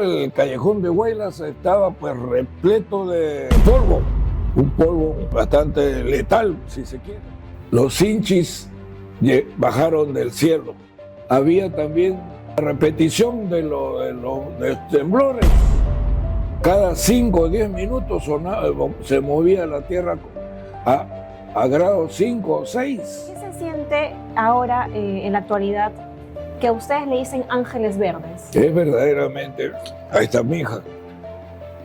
el callejón de Huaylas estaba pues repleto de polvo, un polvo bastante letal, si se quiere. Los hinchis bajaron del cielo. Había también la repetición de los temblores. Cada 5 o 10 minutos se movía la tierra a grados 5 o 6. ¿Qué se siente ahora, en la actualidad, que a ustedes le dicen ángeles verdes? Es verdaderamente, ahí está mi hija,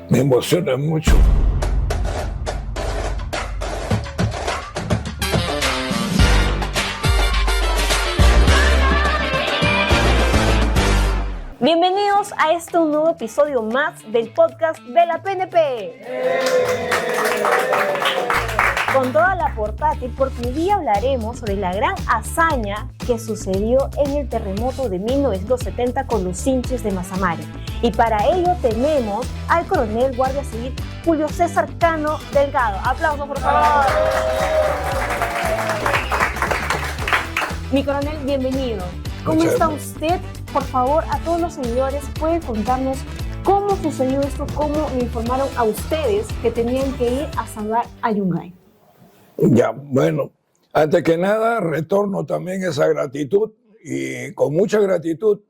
me emociona mucho. Bienvenidos a un nuevo episodio más del podcast de la PNP. Con toda la portátil, porque hoy día hablaremos sobre la gran hazaña que sucedió en el terremoto de 1970 con los hinchas de Mazamari. Y para ello tenemos al coronel guardia civil Julio César Cano Delgado. Aplausos, por favor. Mi coronel, bienvenido. ¿Cómo está usted? Por favor, a todos los seguidores, ¿pueden contarnos cómo sucedió esto? ¿Cómo le informaron a ustedes que tenían que ir a salvar a Yungay? Ya, bueno, antes que nada, retorno también esa gratitud y con mucha gratitud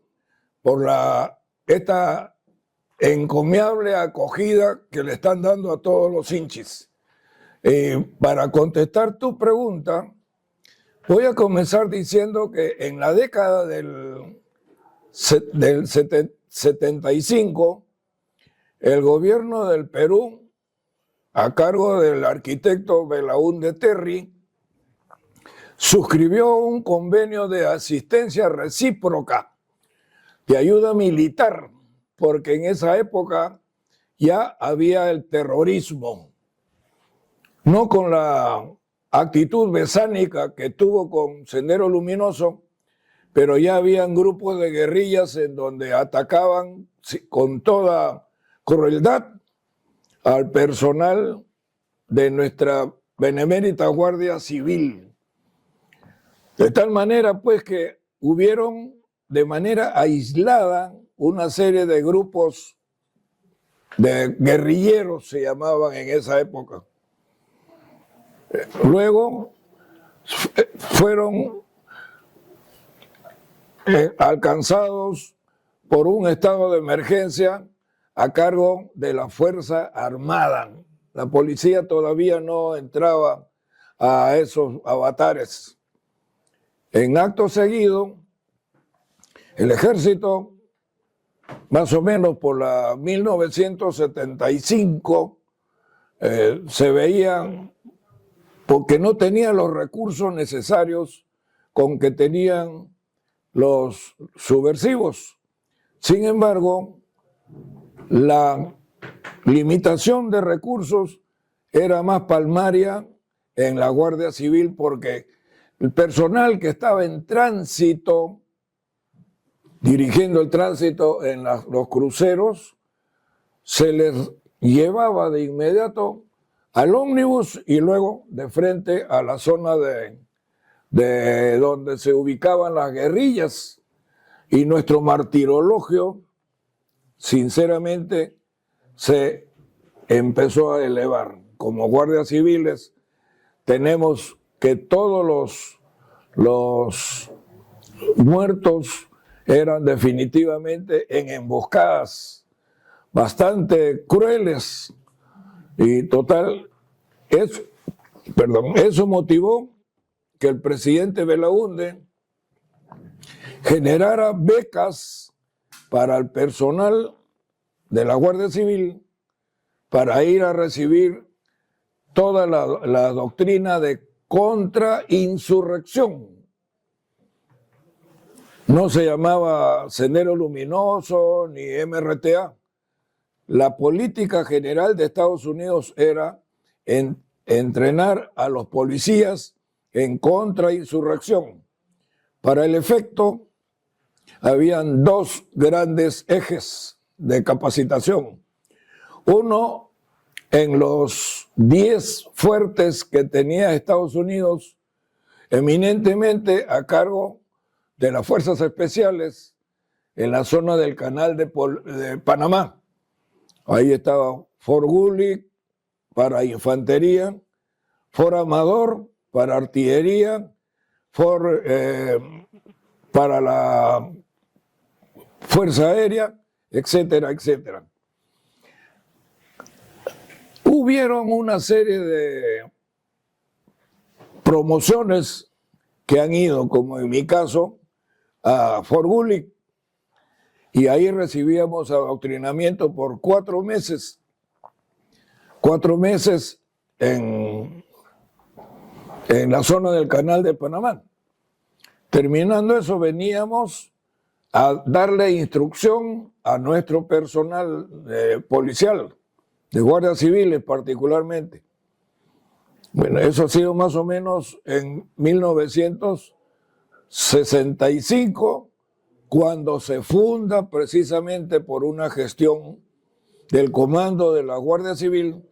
por esta encomiable acogida que le están dando a todos los hinchis. Para contestar tu pregunta, voy a comenzar diciendo que en la década del 75, el gobierno del Perú, a cargo del arquitecto Belaúnde Terry, suscribió un convenio de asistencia recíproca, de ayuda militar, porque en esa época ya había el terrorismo, no con la actitud besánica que tuvo con Sendero Luminoso, pero ya habían grupos de guerrillas en donde atacaban con toda crueldad al personal de nuestra benemérita Guardia Civil. De tal manera, pues, que hubieron de manera aislada una serie de grupos de guerrilleros, se llamaban en esa época. Luego fueron alcanzados por un estado de emergencia a cargo de la Fuerza Armada. La policía todavía no entraba a esos avatares. En acto seguido, el ejército, más o menos por la 1975, se veía porque no tenía los recursos necesarios con que tenían los subversivos. Sin embargo, la limitación de recursos era más palmaria en la Guardia Civil porque el personal que estaba en tránsito, dirigiendo el tránsito en los cruceros, se les llevaba de inmediato al ómnibus y luego de frente a la zona de donde se ubicaban las guerrillas. Y nuestro martirologio, sinceramente, se empezó a elevar. Como guardias civiles tenemos que todos los muertos eran definitivamente en emboscadas bastante crueles. Y total, eso motivó que el presidente Belaúnde generara becas para el personal de la Guardia Civil para ir a recibir toda la doctrina de contrainsurrección. No se llamaba Sendero Luminoso ni MRTA. La política general de Estados Unidos era entrenar a los policías en contrainsurrección. Para el efecto, habían dos grandes ejes de capacitación. Uno, en los 10 fuertes que tenía Estados Unidos, eminentemente a cargo de las fuerzas especiales, en la zona del canal de Panamá. Ahí estaba Fort Gully para infantería, Fort Amador para artillería, Fort para la Fuerza Aérea, etcétera, etcétera. Hubieron una serie de promociones que han ido, como en mi caso, a Fort Gully, y ahí recibíamos adoctrinamiento por 4 meses. 4 meses en la zona del canal de Panamá. Terminando eso, veníamos a darle instrucción a nuestro personal policial, de guardias civiles particularmente. Bueno, eso ha sido más o menos en 1965, cuando se funda precisamente por una gestión del Comando de la Guardia Civil,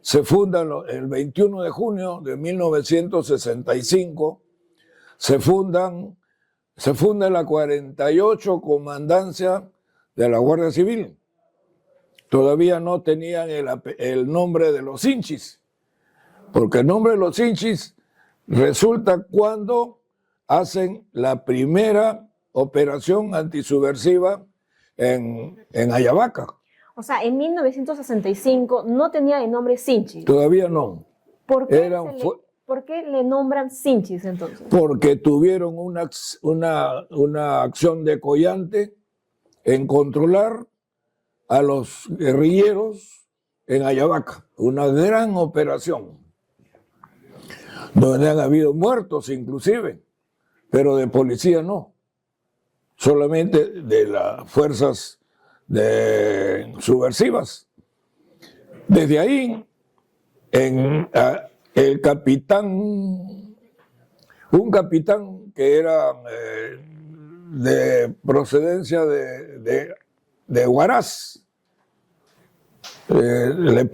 se funda el 21 de junio de 1965, se funda la 48 Comandancia de la Guardia Civil. Todavía no tenían el nombre de los Sinchis, porque el nombre de los Sinchis resulta cuando hacen la primera operación antisubversiva en Ayabaca. O sea, en 1965 no tenía el nombre Sinchis. Todavía no. ¿Por qué le nombran Sinchis entonces? Porque tuvieron una acción decoyante en controlar a los guerrilleros en Ayabaca. Una gran operación, donde han habido muertos inclusive, pero de policía no. Solamente de las fuerzas subversivas. Desde ahí, un capitán que era de procedencia de Huaraz, él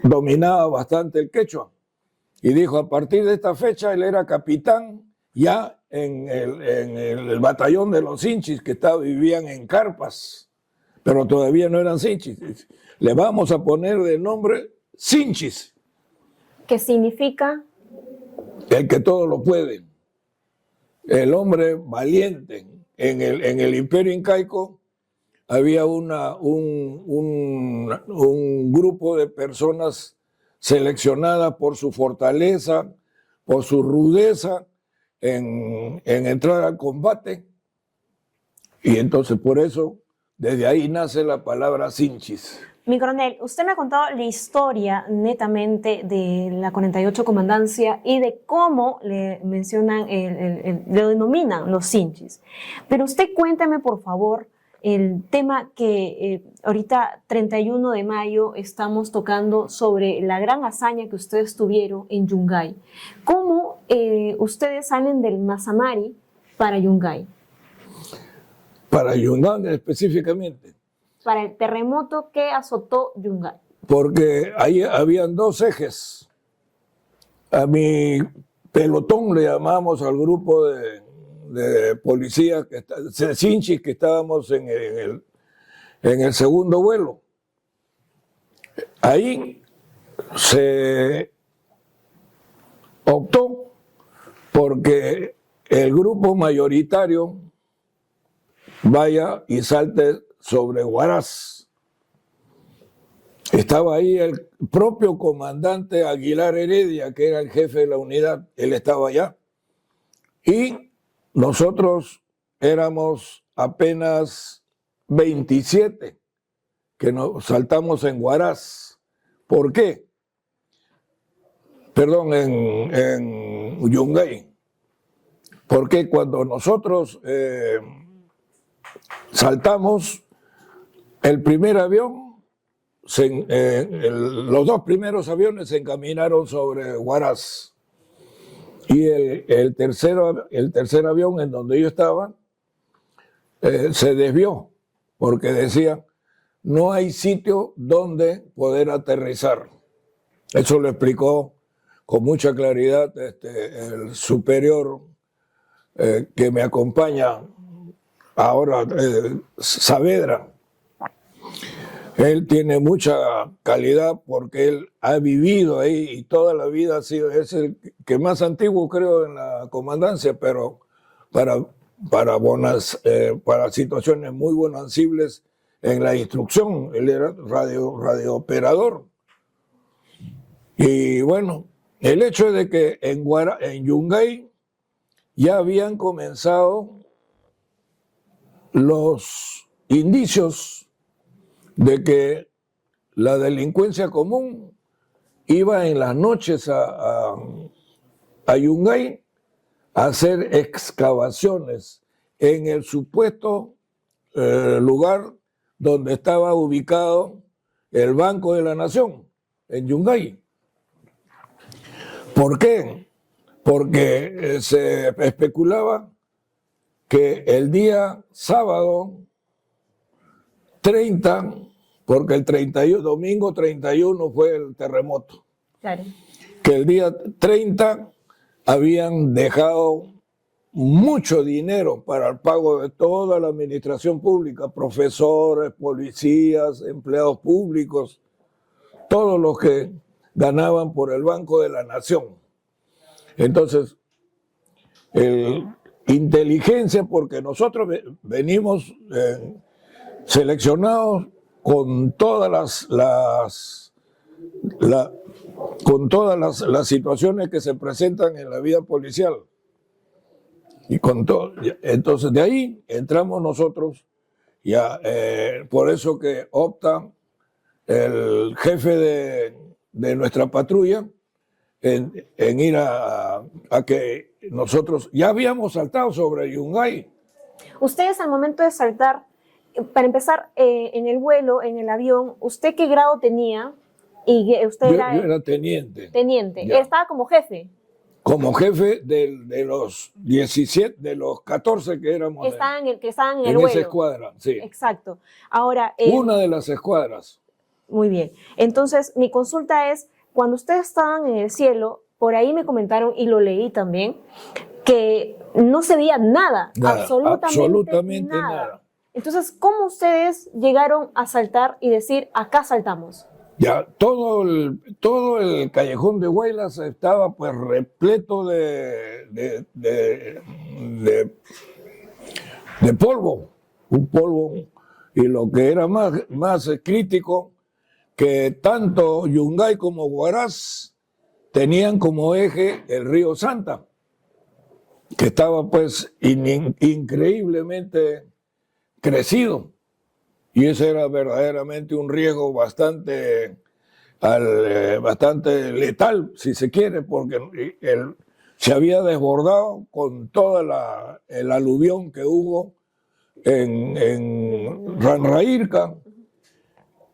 dominaba bastante el quechua, y dijo, a partir de esta fecha, él era capitán ya en el batallón de los Sinchis, que vivían en carpas, pero todavía no eran Sinchis. Le vamos a poner de nombre Sinchis. ¿Qué significa? El que todo lo puede. El hombre valiente. En el Imperio Incaico había un grupo de personas seleccionadas por su fortaleza, por su rudeza en entrar al combate. Y entonces por eso, desde ahí nace la palabra Sinchis. Mi coronel, usted me ha contado la historia netamente de la 48 Comandancia y de cómo le mencionan, lo denominan los Sinchis. Pero usted cuéntame, por favor, el tema que ahorita, 31 de mayo, estamos tocando sobre la gran hazaña que ustedes tuvieron en Yungay. ¿Cómo ustedes salen del Mazamari para Yungay? Para Yungay específicamente. Para el terremoto que azotó Yungay. Porque ahí habían 2 ejes. A mi pelotón le llamamos al grupo de policías, de Sinchis, que estábamos en el segundo vuelo. Ahí se optó porque el grupo mayoritario vaya y salte sobre Huaraz. Estaba ahí el propio comandante Aguilar Heredia, que era el jefe de la unidad, él estaba allá. Y nosotros éramos apenas 27 que nos saltamos en Huaraz. ¿Por qué? Perdón, en Yungay. Porque cuando nosotros saltamos, el primer avión, los 2 primeros aviones se encaminaron sobre Huaraz. Y el tercer avión en donde yo estaba se desvió, porque decía, no hay sitio donde poder aterrizar. Eso lo explicó con mucha claridad el superior que me acompaña ahora Saavedra. Él tiene mucha calidad porque él ha vivido ahí y toda la vida ha sido, es el que más antiguo creo en la comandancia, pero para situaciones muy bonancibles en la instrucción. Él era radiooperador. Y bueno, el hecho de que en Yungay ya habían comenzado los indicios de que la delincuencia común iba en las noches a Yungay a hacer excavaciones en el supuesto lugar donde estaba ubicado el Banco de la Nación, en Yungay. ¿Por qué? Porque se especulaba que el día sábado 30, porque el 31, domingo 31 fue el terremoto, Claro. que el día 30 habían dejado mucho dinero para el pago de toda la administración pública, profesores, policías, empleados públicos, todos los que ganaban por el Banco de la Nación. Entonces, inteligencia, porque nosotros venimos seleccionados con todas las situaciones que se presentan en la vida policial. Y con todo, entonces de ahí entramos nosotros, ya por eso que opta el jefe de nuestra patrulla en ir a que nosotros ya habíamos saltado sobre Yungay. Ustedes al momento de saltar, para empezar, en el vuelo, en el avión, ¿usted qué grado tenía? Y usted Yo era teniente. Teniente. Ya. Él estaba como jefe. Como jefe de los 17, de los 14 que éramos Que estaban en el en vuelo. esa escuadra, sí. Exacto. Ahora, Una de las escuadras. muy bien. Entonces, mi consulta es, cuando ustedes estaban en el cielo, por ahí me comentaron, y lo leí también, que no se veía nada, absolutamente nada. Entonces, ¿cómo ustedes llegaron a saltar y decir, acá saltamos? Ya, todo el callejón de Huaylas estaba pues repleto de polvo, un polvo, y lo que era más crítico, que tanto Yungay como Huaraz tenían como eje el río Santa, que estaba pues increíblemente crecido. Y ese era verdaderamente un riesgo bastante letal, si se quiere, porque se había desbordado con toda el aluvión que hubo en Ranraírca,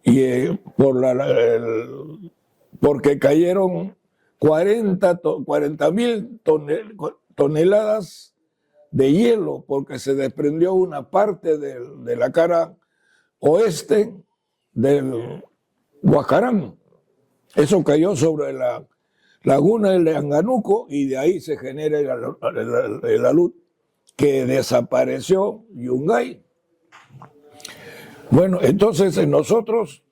y porque cayeron 40.000 toneladas de hielo, porque se desprendió una parte de la cara oeste del Huascarán. Eso cayó sobre la laguna del Anganuco y de ahí se genera el alud que desapareció Yungay. Bueno, entonces nosotros,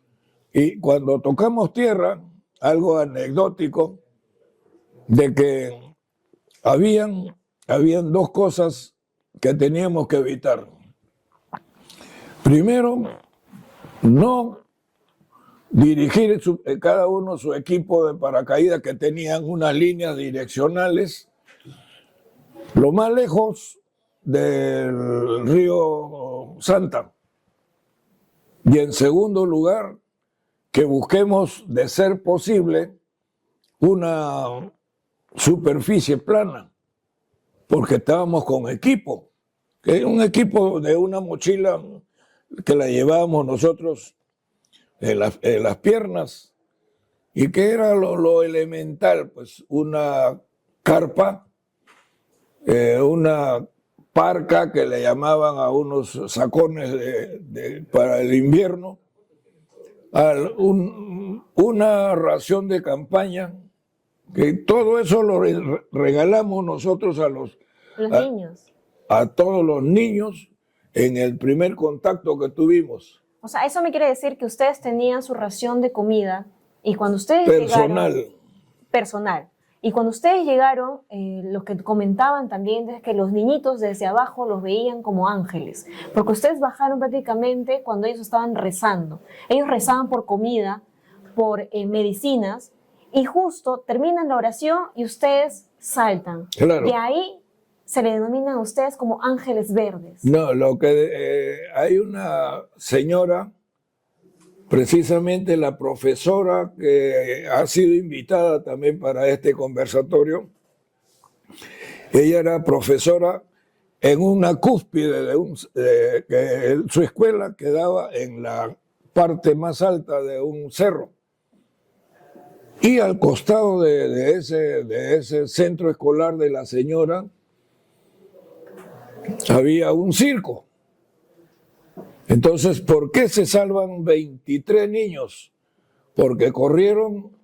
y cuando tocamos tierra, algo anecdótico, de que habían dos cosas que teníamos que evitar. Primero, no dirigir cada uno su equipo de paracaídas, que tenían unas líneas direccionales lo más lejos del río Santa. Y en segundo lugar, que busquemos, de ser posible, una superficie plana, porque estábamos con equipo, que es un equipo de una mochila que la llevábamos nosotros en las piernas, y que era lo elemental, pues una carpa, una parca que le llamaban a unos sacones para el invierno, una ración de campaña, que todo eso lo regalamos nosotros Los niños. a todos los niños, en el primer contacto que tuvimos. O sea, eso me quiere decir que ustedes tenían su ración de comida y cuando ustedes llegaron... Personal. Y cuando ustedes llegaron, lo que comentaban también es que los niñitos desde abajo los veían como ángeles, porque ustedes bajaron prácticamente cuando ellos estaban rezando. Ellos rezaban por comida, por medicinas, y justo terminan la oración y ustedes saltan. Claro. De ahí se le denominan a ustedes como ángeles verdes. No, hay una señora, precisamente la profesora que ha sido invitada también para este conversatorio. Ella era profesora en una cúspide su escuela quedaba en la parte más alta de un cerro. Y al costado de ese centro escolar de la señora había un circo. Entonces, ¿por qué se salvan 23 niños? Porque corrieron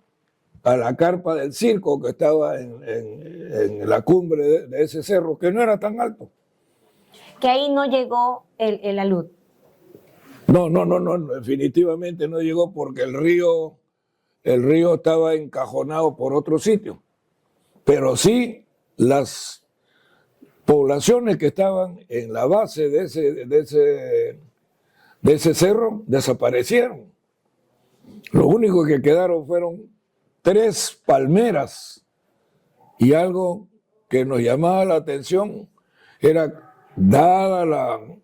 a la carpa del circo que estaba en la cumbre de ese cerro, que no era tan alto. Que ahí no llegó el alud. No, definitivamente no llegó porque el río estaba encajonado por otro sitio. Pero sí, las poblaciones que estaban en la base de ese cerro desaparecieron. Lo único que quedaron fueron 3 palmeras y algo que nos llamaba la atención era, dada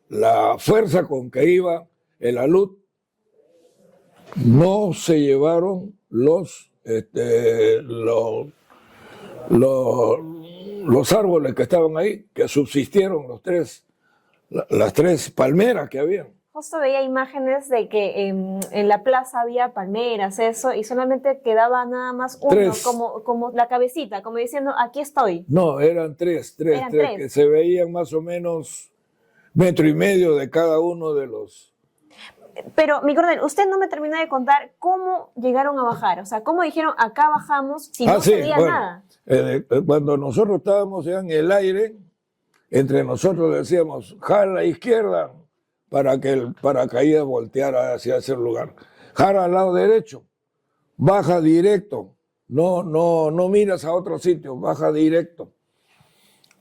la fuerza con que iba el alud, no se llevaron los árboles que estaban ahí, que subsistieron las 3 palmeras que habían. Justo veía imágenes de que en la plaza había palmeras, eso, y solamente quedaba nada más uno, 3. como la cabecita, como diciendo, aquí estoy. No, eran tres, que se veían más o menos 1,5 metros de cada uno de los... Pero, mi coronel, usted no me terminó de contar cómo llegaron a bajar, o sea, cómo dijeron, acá bajamos, si no se veía nada. Cuando nosotros estábamos ya en el aire, entre nosotros decíamos, jala a la izquierda, para que el paracaídas volteara hacia ese lugar. Jala al lado derecho, baja directo, no miras a otro sitio, baja directo.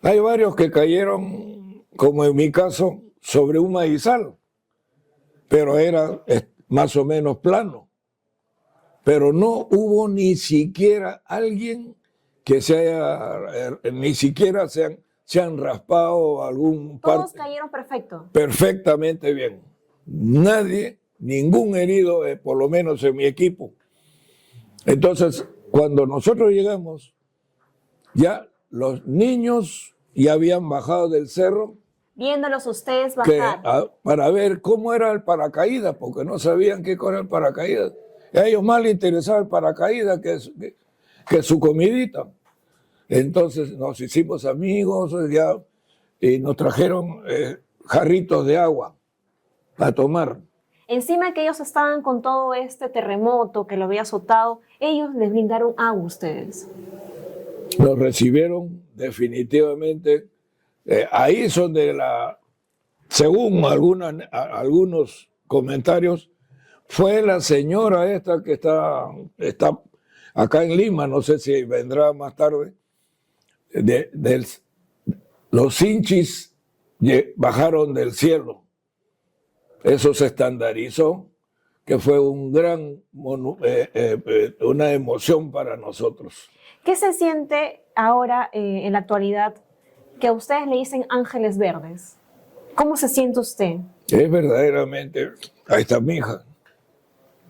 Hay varios que cayeron, como en mi caso, sobre un maizal, pero era más o menos plano. Pero no hubo ni siquiera alguien que ni siquiera se han raspado algún parte. Todos cayeron perfecto. Perfectamente bien. Nadie, ningún herido, por lo menos en mi equipo. Entonces, cuando nosotros llegamos, ya los niños ya habían bajado del cerro. Viéndolos ustedes bajar. Para ver cómo era el paracaídas, porque no sabían qué era el paracaídas. A ellos más les interesaba el paracaídas que su comidita. Entonces nos hicimos amigos y nos trajeron jarritos de agua a tomar. Encima que ellos estaban con todo este terremoto que lo había azotado, ellos les brindaron agua a ustedes. Nos recibieron definitivamente. Ahí es donde según algunos comentarios, fue la señora esta que está acá en Lima, no sé si vendrá más tarde, los hinchis bajaron del cielo. Eso se estandarizó, que fue una emoción para nosotros. ¿Qué se siente ahora, en la actualidad, que a ustedes le dicen ángeles verdes? ¿Cómo se siente usted? Es verdaderamente, ahí está mi hija,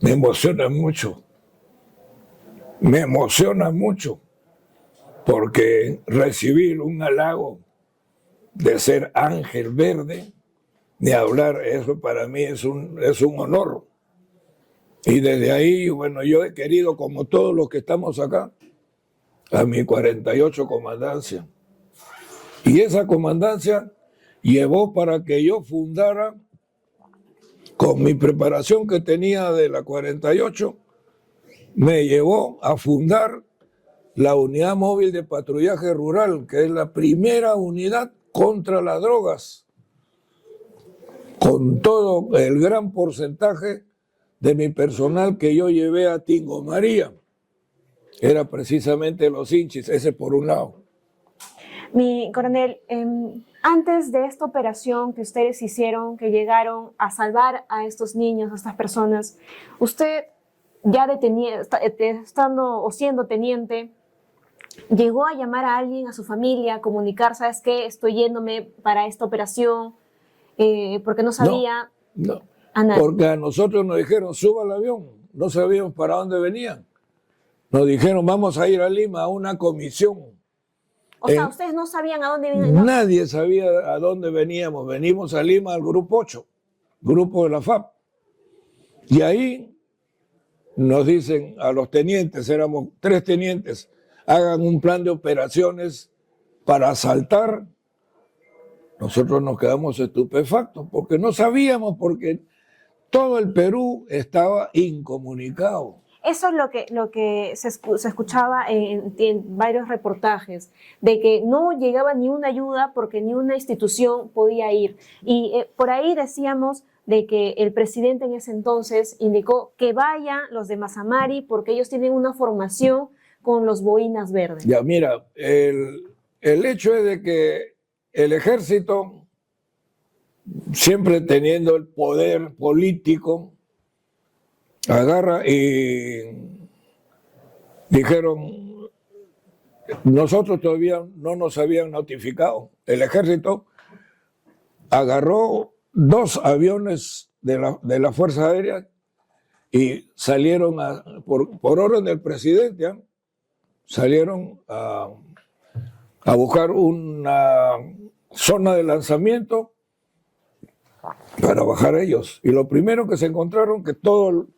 me emociona mucho. Me emociona mucho. Porque recibir un halago de ser ángel verde, de hablar, eso para mí es un honor. Y desde ahí, bueno, yo he querido, como todos los que estamos acá, a mi 48 comandancia. Y esa comandancia llevó para que yo fundara, con mi preparación que tenía de la 48, me llevó a fundar la Unidad Móvil de Patrullaje Rural, que es la primera unidad contra las drogas. con todo el gran porcentaje de mi personal que yo llevé a Tingo María. Era precisamente los hinchis, ese por un lado. Mi coronel, antes de esta operación que ustedes hicieron, que llegaron a salvar a estos niños, a estas personas, usted ya estando o siendo teniente, llegó a llamar a alguien, a su familia, a comunicar, ¿sabes qué? Estoy yéndome para esta operación, porque no sabía No, a nadie. porque a nosotros nos dijeron, suba al avión, no sabíamos para dónde venían. Nos dijeron, vamos a ir a Lima a una comisión. O sea, ustedes no sabían a dónde venían. Nadie sabía a dónde veníamos. Venimos a Lima al Grupo 8, grupo de la FAP. Y ahí nos dicen a los tenientes, éramos 3 tenientes, hagan un plan de operaciones para asaltar. Nosotros nos quedamos estupefactos porque no sabíamos, porque todo el Perú estaba incomunicado. Eso es lo que se escuchaba en varios reportajes, de que no llegaba ni una ayuda porque ni una institución podía ir. Y por ahí decíamos de que el presidente en ese entonces indicó que vayan los de Mazamari porque ellos tienen una formación con los boinas verdes. Ya, mira, el hecho es de que el ejército, siempre teniendo el poder político, agarra y dijeron, nosotros todavía no nos habían notificado. El ejército agarró 2 aviones de la Fuerza Aérea y salieron por orden del presidente, salieron a buscar una zona de lanzamiento para bajar ellos. Y lo primero que se encontraron, que todo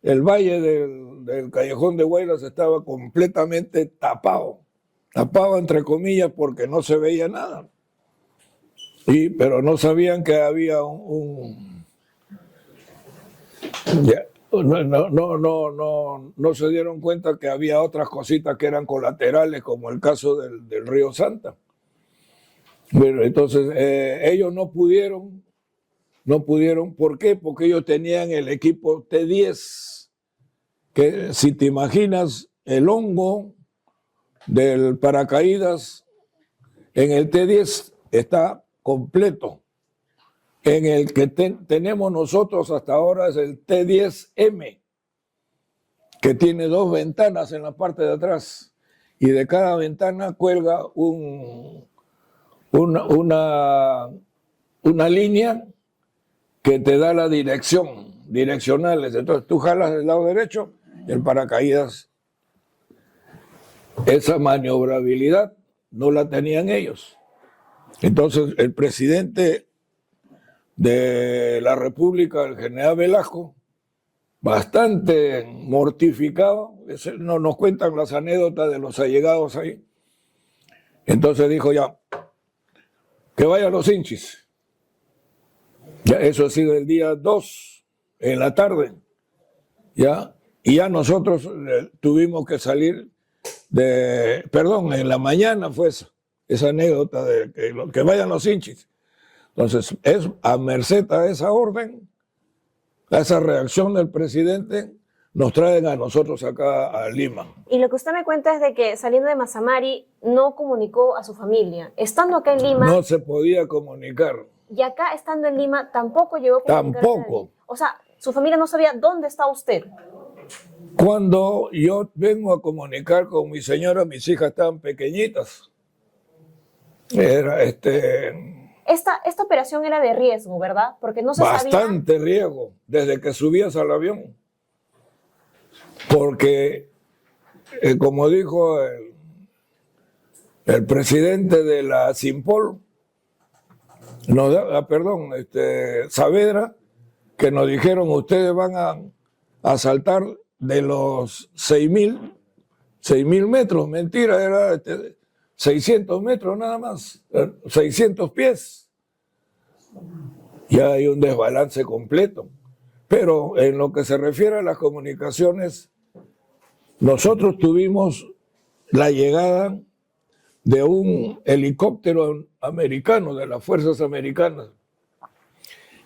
el valle del Callejón de Huaylas estaba completamente tapado entre comillas porque no se veía nada. Pero no sabían que había no se dieron cuenta que había otras cositas que eran colaterales, como el caso del Río Santa. Bueno, entonces ellos no pudieron, ¿por qué? Porque ellos tenían el equipo T-10, que si te imaginas el hongo del paracaídas, en el T-10 está completo. En el que tenemos nosotros hasta ahora es el T-10M, que tiene 2 ventanas en la parte de atrás y de cada ventana cuelga una línea que te da la direccionales. Entonces tú jalas del lado derecho y el paracaídas. Esa maniobrabilidad no la tenían ellos. Entonces el presidente de la República, el general Velasco, bastante mortificado, no nos cuentan las anécdotas de los allegados ahí. Entonces dijo ya, que vayan los hinchis. Ya, eso ha sido el día 2 en la tarde, ¿ya? Y ya nosotros tuvimos que salir en la mañana fue esa anécdota de que vayan los hinchis. Entonces, es a merced a esa orden, a esa reacción del presidente, nos traen a nosotros acá a Lima. Y lo que usted me cuenta es de que saliendo de Mazamari no comunicó a su familia. Estando acá en Lima... No se podía comunicar. Y acá, estando en Lima, tampoco llegó a comunicar. Tampoco. O sea, su familia no sabía dónde está usted. Cuando yo vengo a comunicar con mi señora, mis hijas estaban pequeñitas. Era Esta operación era de riesgo, ¿verdad? Porque no se sabía... Bastante riesgo, desde que subías al avión. Porque, como dijo el presidente de la Simpol, Saavedra, que nos dijeron, ustedes van a saltar de los 6.000 metros. Mentira, era 600 metros nada más, 600 pies. Ya hay un desbalance completo. Pero en lo que se refiere a las comunicaciones, nosotros tuvimos la llegada de un helicóptero americano, de las fuerzas americanas.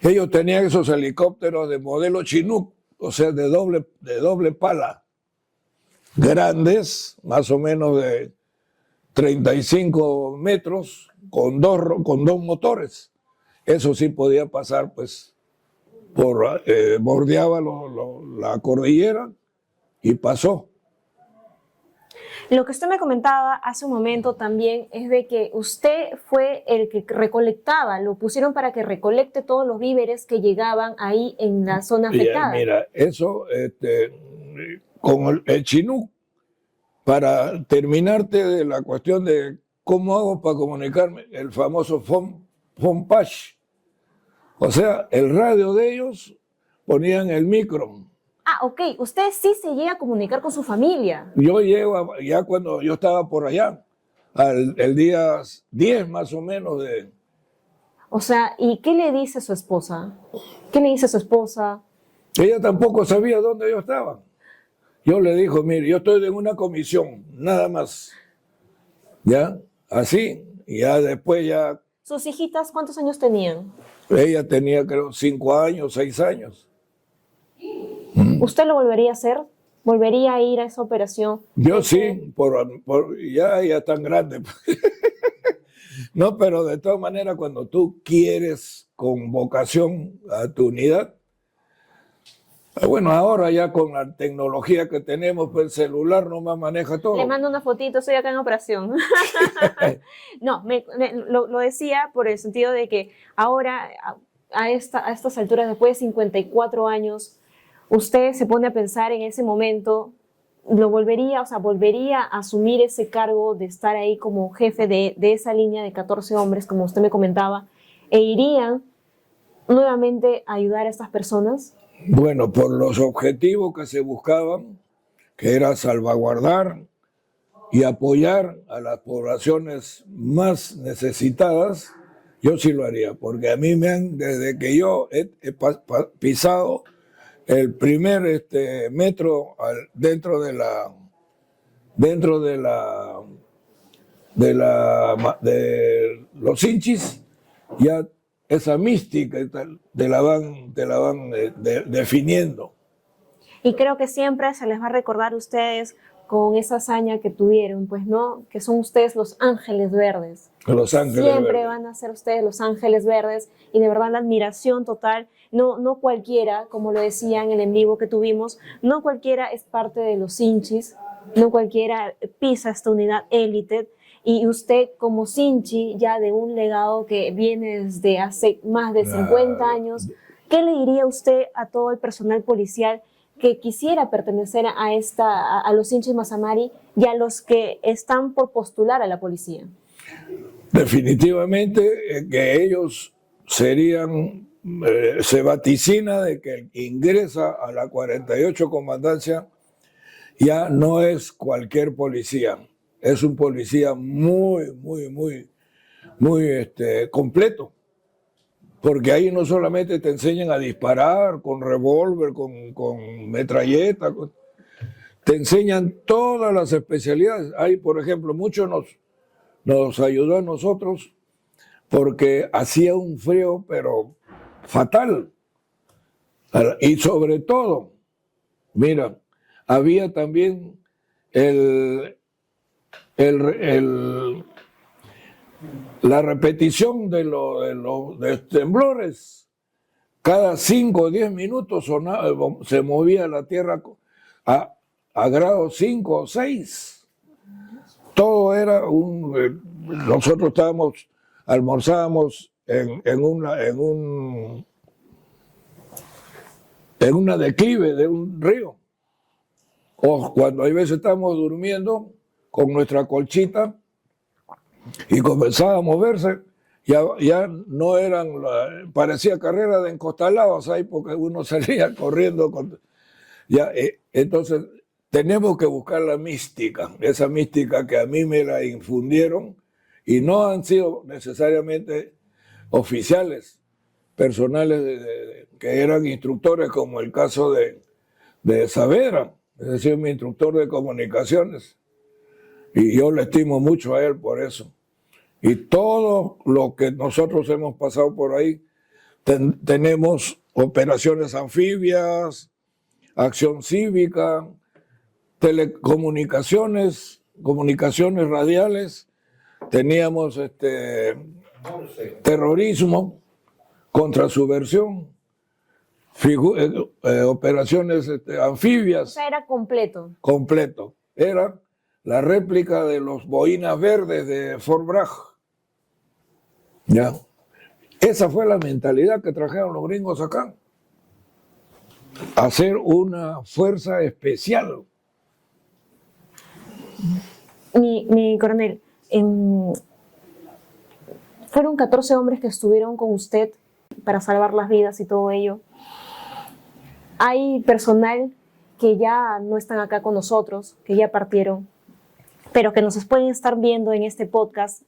Ellos tenían esos helicópteros de modelo Chinook, o sea, de doble pala, grandes, más o menos de 35 metros, con dos motores. Eso sí podía pasar, pues, bordeaba la cordillera y pasó. Lo que usted me comentaba hace un momento también es de que usted fue el que recolectaba, lo pusieron para que recolecte todos los víveres que llegaban ahí en la zona afectada. Mira, eso, con el Chinook, para terminarte de la cuestión de cómo hago para comunicarme, el famoso phone patch. O sea, el radio de ellos ponían el micro. Ah, ok. Usted sí se llega a comunicar con su familia. Yo llego, ya cuando yo estaba por allá, el día 10 más o menos de... O sea, ¿y qué le dice su esposa? ¿Qué le dice su esposa? Ella tampoco sabía dónde yo estaba. Yo le dijo, mire, yo estoy en una comisión, nada más. ¿Ya? Así. Y ya después ya... ¿Sus hijitas cuántos años tenían? Ella tenía, creo, 5 años, 6 años. ¿Usted lo volvería a hacer? ¿Volvería a ir a esa operación? Yo sí, ya tan grande. No, pero de todas maneras, cuando tú quieres con vocación a tu unidad, bueno, ahora ya con la tecnología que tenemos, pues el celular nomás maneja todo. Le mando una fotito, estoy acá en operación. No, lo decía por el sentido de que ahora, a estas alturas, después de 54 años, usted se pone a pensar en ese momento, volvería a asumir ese cargo de estar ahí como jefe de esa línea de 14 hombres, como usted me comentaba, e irían nuevamente a ayudar a estas personas. Bueno, por los objetivos que se buscaban, que era salvaguardar y apoyar a las poblaciones más necesitadas, yo sí lo haría, porque a mí desde que yo he pisado el primer metro dentro de los hinchis, ya esa mística te la van definiendo. Y creo que siempre se les va a recordar a ustedes con esa hazaña que tuvieron, pues, ¿no? Que son ustedes los ángeles verdes. Los ángeles siempre verdes. Van a ser ustedes los ángeles verdes, y de verdad la admiración total. No cualquiera, como lo decía en el en vivo que tuvimos, no cualquiera es parte de los hinchis, no cualquiera pisa esta unidad élite. Y usted como Sinchi, ya de un legado que viene desde hace más de 50 años, ¿qué le diría usted a todo el personal policial que quisiera pertenecer a los Sinchis Mazamari y a los que están por postular a la policía? Definitivamente que ellos serían, se vaticina de que el que ingresa a la 48 Comandancia ya no es cualquier policía. Es un policía muy completo, porque ahí no solamente te enseñan a disparar con revólver, con metralleta, te enseñan todas las especialidades. Ahí, por ejemplo, mucho nos ayudó a nosotros porque hacía un frío, pero fatal. Y sobre todo, mira, había también la repetición de los temblores. Cada 5 o 10 minutos se movía la tierra a grados 5 o 6. Todo era nosotros almorzábamos en una declive de un río. O cuando hay veces estamos durmiendo con nuestra colchita y comenzaba a moverse, ya no parecía carrera de encostalados ahí, porque uno salía corriendo. Entonces tenemos que buscar la mística, esa mística que a mí me la infundieron, y no han sido necesariamente oficiales, personales que eran instructores, como el caso de Saavedra, es decir, mi instructor de comunicaciones. Y yo le estimo mucho a él por eso. Y todo lo que nosotros hemos pasado por ahí tenemos operaciones anfibias, acción cívica, telecomunicaciones, comunicaciones radiales, teníamos terrorismo, contrasubversión, operaciones anfibias. O sea, era completo. Completo. Era la réplica de los boinas verdes de Fort Bragg. ¿Ya? Esa fue la mentalidad que trajeron los gringos acá. Hacer una fuerza especial. Mi coronel, fueron 14 hombres que estuvieron con usted para salvar las vidas y todo ello. Hay personal que ya no están acá con nosotros, que ya partieron, pero que nos pueden estar viendo en este podcast.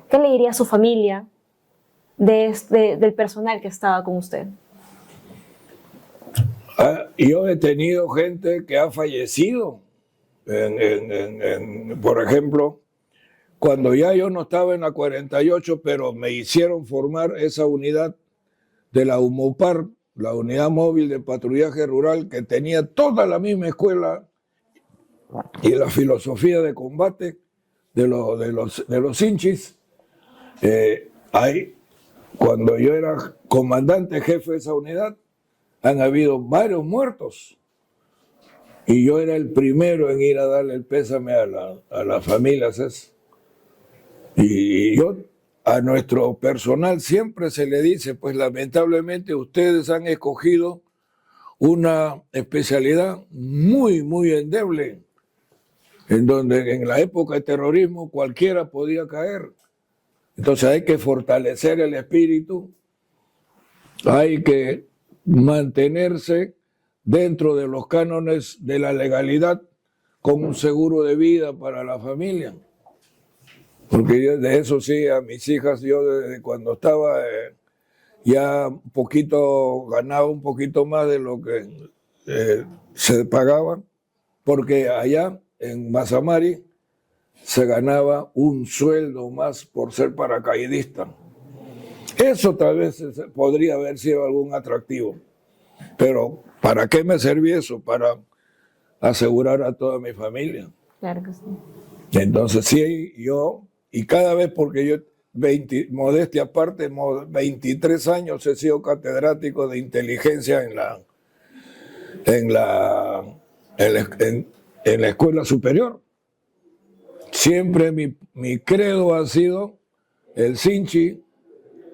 ¿Qué le diría a su familia del personal que estaba con usted? Yo he tenido gente que ha fallecido. Por ejemplo, cuando ya yo no estaba en la 48, pero me hicieron formar esa unidad de la UMOPAR, la Unidad Móvil de Patrullaje Rural, que tenía toda la misma escuela y la filosofía de combate de los hinchis. Ahí, cuando yo era comandante jefe de esa unidad, han habido varios muertos. Y yo era el primero en ir a darle el pésame a las familias. Y yo, a nuestro personal siempre se le dice, pues lamentablemente ustedes han escogido una especialidad muy, muy endeble, en donde en la época de terrorismo cualquiera podía caer. Entonces hay que fortalecer el espíritu, hay que mantenerse dentro de los cánones de la legalidad con un seguro de vida para la familia. Porque yo, de eso sí, a mis hijas, yo desde cuando estaba ya un poquito, ganaba un poquito más de lo que se pagaba, porque allá en Mazamari se ganaba un sueldo más por ser paracaidista. Eso tal vez podría haber sido algún atractivo, pero ¿para qué me servía eso? Para asegurar a toda mi familia. Claro que sí. Entonces sí, yo, y cada vez porque yo, modestia aparte, 23 años he sido catedrático de inteligencia en la escuela superior. Siempre mi credo ha sido el Sinchi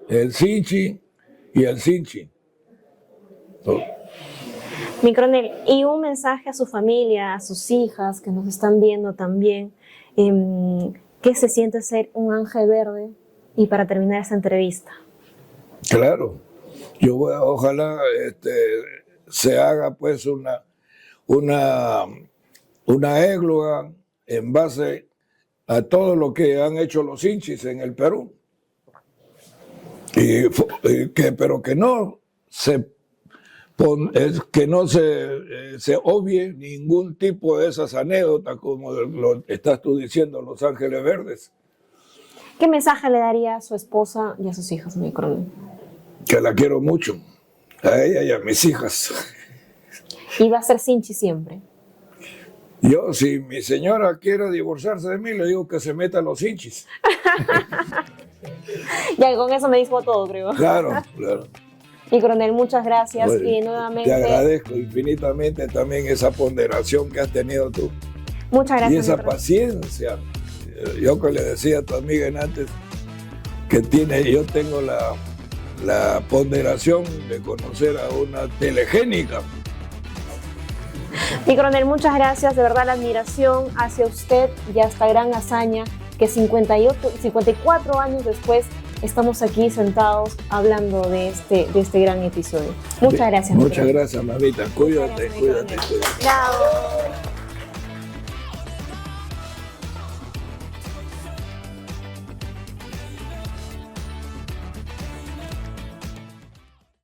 y el Sinchi. Mi coronel, y un mensaje a su familia, a sus hijas que nos están viendo también, ¿qué se siente ser un ángel verde? Y para terminar esta entrevista. Claro, yo ojalá se haga pues una égloga en base a todo lo que han hecho los hinchis en el Perú. Pero que no se obvie ningún tipo de esas anécdotas como lo estás tú diciendo, Los Ángeles Verdes. ¿Qué mensaje le daría a su esposa y a sus hijas, mi coronel? Que la quiero mucho, a ella y a mis hijas. Y va a ser Sinchi siempre. Yo, si mi señora quiere divorciarse de mí, le digo que se meta a los hinchis. Ya con eso me dijo todo, creo. Claro, claro. Y coronel, muchas gracias. Bueno, y nuevamente... te agradezco infinitamente también esa ponderación que has tenido tú. Muchas gracias. Y esa paciencia. Yo que le decía a tu amiga en antes que yo tengo la ponderación de conocer a una telegénica. Mi coronel, muchas gracias. De verdad, la admiración hacia usted y a esta gran hazaña que 54 años después estamos aquí sentados hablando de este gran episodio. Muchas gracias. Muchas gracias, mamita. Cuídate. Bravo.